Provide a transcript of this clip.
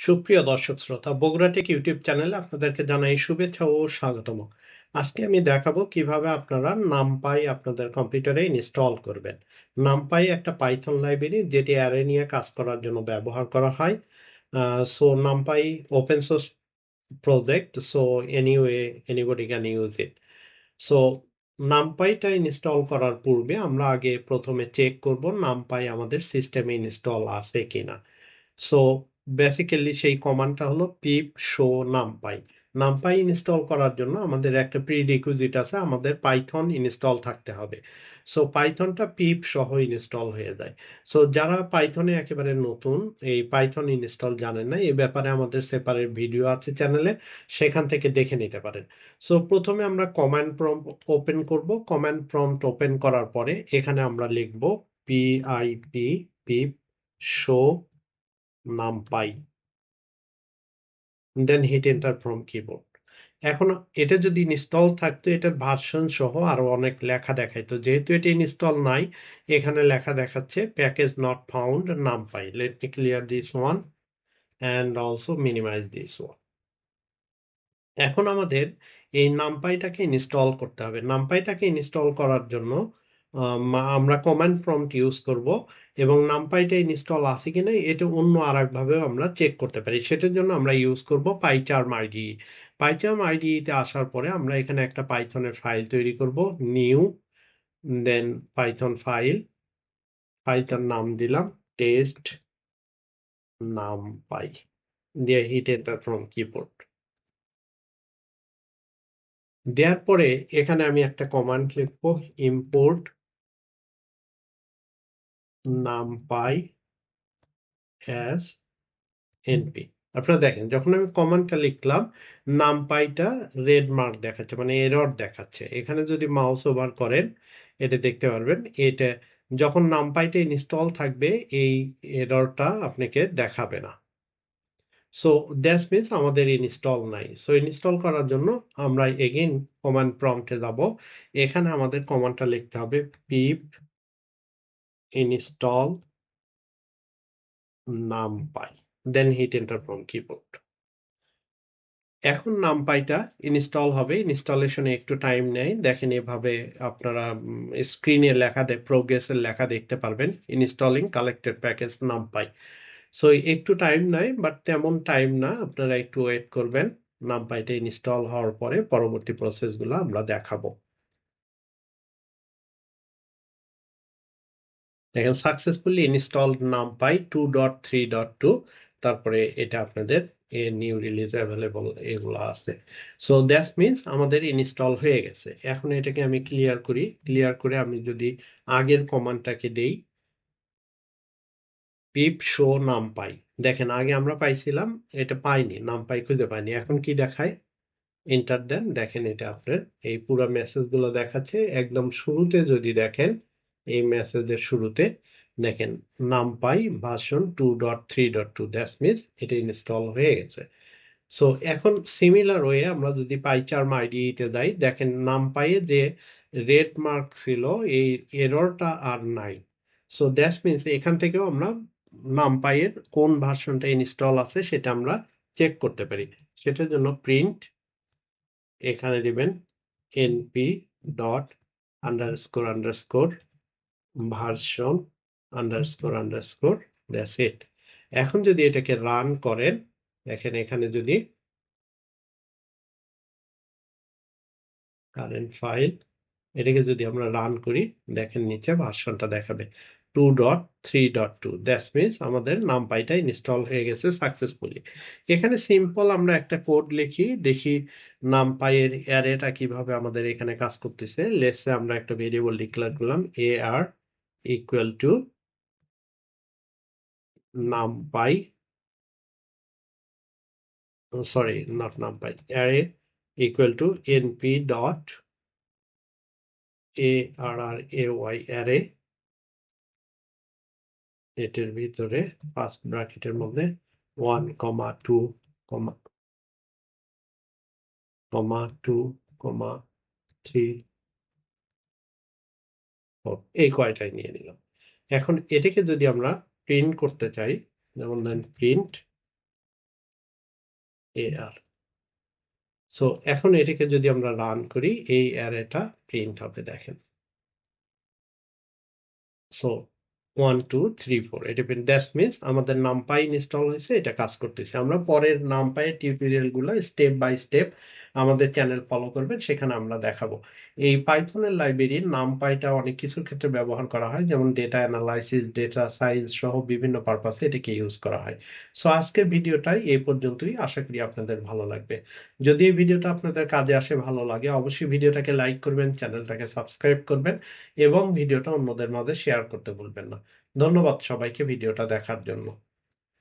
সুপ্রিয় দর্শক শ্রোতা, বগুড়া টেক ইউটিউব চ্যানেলে আপনাদেরকে জানাই শুভেচ্ছা ও স্বাগতম। আজকে আমি দেখাবো কিভাবে আপনারা নামপাই আপনাদের কম্পিউটারে ইনস্টল করবেন। নামপাই একটা পাইথন লাইব্রেরি যেটি অ্যারে নিয়ে কাজ করার জন্য ব্যবহার করা হয়। So NumPy open source project, so anyway anybody can use it. So নামপাইটা ইনস্টল করার পূর্বে আমরা আগে প্রথমে চেক করব নামপাই আমাদের সিস্টেমে ইনস্টল আছে কিনা। সো বেসিক্যালি সেই কমান্ডটা হলো পিপ শো নামপাই। নামপাই ইনস্টল করার জন্য আমাদের একটা প্রিরিকুইজিট আছে, আমাদের পাইথন ইনস্টল থাকতে হবে। সো পাইথনটা পিপ সহ ইনস্টল হয়ে যায়। সো যারা পাইথনে একেবারে নতুন, এই পাইথন ইনস্টল জানেন না, এই ব্যাপারে আমাদের সেপারেট ভিডিও আছে চ্যানেলে, সেখান থেকে দেখে নিতে পারেন। সো প্রথমে আমরা কমান্ড প্রম্পট ওপেন করব। কমান্ড প্রম্পট ওপেন করার পরে এখানে আমরা লিখব PIP pip show NumPy, then hit enter from keyboard. এখন এটা যদি ইনস্টল থাকতো, এটার ভার্সন সহ আরো অনেক লেখা দেখাইতো। যেহেতু এটা ইনস্টল নাই, এখানে লেখা দেখাচ্ছে package not found NumPy. Let me clear this one and also minimize this one. এখন আমাদের এই নামপাইটাকে ইনস্টল করতে হবে। নামপাইটাকে ইনস্টল করার জন্য আমরা কমান্ড প্রম্পট ইউজ করব, এবং নামপাইটা ইনস্টল আছে কিনা এটা অন্য আর একভাবেও আমরা চেক করতে পারি। সেটার জন্য আমরা ইউজ করব পাইচার্ম আইডি। পাইচার্ম আইডিতে আসার পরে আমরা এখানে একটা পাইথনের ফাইল তৈরি করব, নিউ, দেন পাইথন ফাইল, ফাইলটার নাম দিলাম টেস্ট নামপাই, দিয়ে হিট এন্টার ফ্রম কিবোর্ড। দেওয়ার পরে এখানে আমি একটা কমান্ড লিখবো, ইম্পোর্ট নামপাই অ্যাজ এনপি। আপনারা দেখেন, যখন আমি কমান্ডটা লিখলাম, নামপাইটা রেড মার্ক দেখাচ্ছে, মানে এরর দেখাচ্ছে। এখানে যদি মাউস ওভার করেন, এটা দেখতে পারবেন, এটা যখন নামপাইটা ইনস্টল থাকবে এই এররটা আপনাকে দেখাবে না। সো দ্যাটস মিনস আমাদের ইনস্টল নাই। সো ইনস্টল করার জন্য আমরা এগেইন কমান্ড প্রম্পটে যাব। এখানে আমাদের কমান্ডটা লিখতে হবে pip install NumPy, then hit enter from keyboard. এখন নামপাইটা ইনস্টল হবে। ইনস্টলেশনে একটু টাইম নেয়। দেখেন এভাবে আপনারা স্ক্রিনে লেখা প্রোগ্রেসের লেখা দেখতে পারবেন, installing collected package NumPy. So একটু টাইম নেয়, বাট তেমন টাইম না, আপনারা একটু ওয়েট করবেন। নামপাইটা ইনস্টল হওয়ার পরে পরবর্তী প্রসেসগুলো আমরা দেখাবো। দেখেন সাকসেসফুলি ইনস্টলড নামপাই 2.3.2, তারপরে এটা আপনাদের নিউ রিলিজ অ্যাভেলেবল এগুলো আছে। সো দ্যাটস মিনস আমাদের ইনস্টল হয়ে গেছে। এখন এটাকে আমি ক্লিয়ার করি। ক্লিয়ার করে আমি যদি আগের কমান্ডটাকে দেই, পিপ শো নামপাই, দেখেন আগে আমরা পাইছিলাম, এটা পাইনি, নামপাই খুঁজে পাইনি। এখন কি দেখায়, এন্টার দেন, দেখেন এটা আপনার এই পুরো মেসেজগুলো দেখাচ্ছে। একদম শুরুতে যদি দেখেন, এই মেসেজের শুরুতে দেখেন নামপাই ভার্সন 2.3.2, দ্যাটস মিনস এটা ইনস্টল হয়ে গেছে। সো এখন সিমিলার ওয়ে আমরা যদি পাইচার্ম আইডিতে যাই, দেখেন নামপাইয়ে যে রেড মার্ক ছিল এই এররটা আর নাই। সো দ্যাটস মিনস এখান থেকেও আমরা নামপাইয়ের কোন ভার্সনটা ইনস্টল আছে সেটা আমরা চেক করতে পারি। সেটার জন্য প্রিন্ট, এখানে দিবেন np dot underscore underscore version underscore underscore, that's it. এখন যদি এটাকে রান করেন, দেখেন এখানে যদি কারেন্ট ফাইল, এটাকে যদি আমরা রান করি, দেখেন নিচে ভার্সনটা দেখাবে 2.3.2, দ্যাটস মিনস আমাদের নামপাইটা ইনস্টল হয়ে গেছে সাকসেসফুলি। এখানে সিম্পল আমরা একটা কোড লিখি, দেখি নামপাইয়ের অ্যারেটা কিভাবে আমাদের এখানে কাজ করতেছে। লেটসে আমরা একটা ভেরিয়েবল ডিক্লেয়ার করলাম ar equal to NumPy, sorry not NumPy, array equal to np dot array array, এটার ভিতরে ফার্স্ট ব্র্যাকেটের মধ্যে 1, 2, 3, এই কয়টাই নিয়ে নিলাম। এখন এটাকে যদি আমরা প্রিন্ট করতে চাই, যেমন ধরেন প্রিন্ট AR। সো এখন এটাকে যদি আমরা রান করি, এই অ্যারেটা প্রিন্ট হবে দেখেন। সো 1 2 3 4 এটা দ্যাট মিনস আমাদের নামপাই ইনস্টল হয়েছে, এটা কাজ করতেছে। আমরা পরের নামপাইয়ের টিউটোরিয়ালগুলো স্টেপ বাই স্টেপ আমাদের চ্যানেল ফলো করবেন, সেখানে আমরা দেখাবো। এই পাইথনের লাইব্রেরির নামপাইটা অনেক কিছুর ক্ষেত্রে ব্যবহার করা হয়, যেমন ডেটা অ্যানালাইসিস, ডেটা সায়েন্স সহ বিভিন্ন পারপাসে এটাকে ইউজ করা হয়। সো আজকের ভিডিওটাই এই পর্যন্তই, আশা করি আপনাদের ভালো লাগবে। যদি এই ভিডিওটা আপনাদের কাজে আসে, ভালো লাগে, অবশ্যই ভিডিওটাকে লাইক করবেন, চ্যানেলটাকে সাবস্ক্রাইব করবেন এবং ভিডিওটা অন্যদের মাঝে শেয়ার করতে ভুলবেন না। ধন্যবাদ সবাইকে ভিডিওটা দেখার জন্য।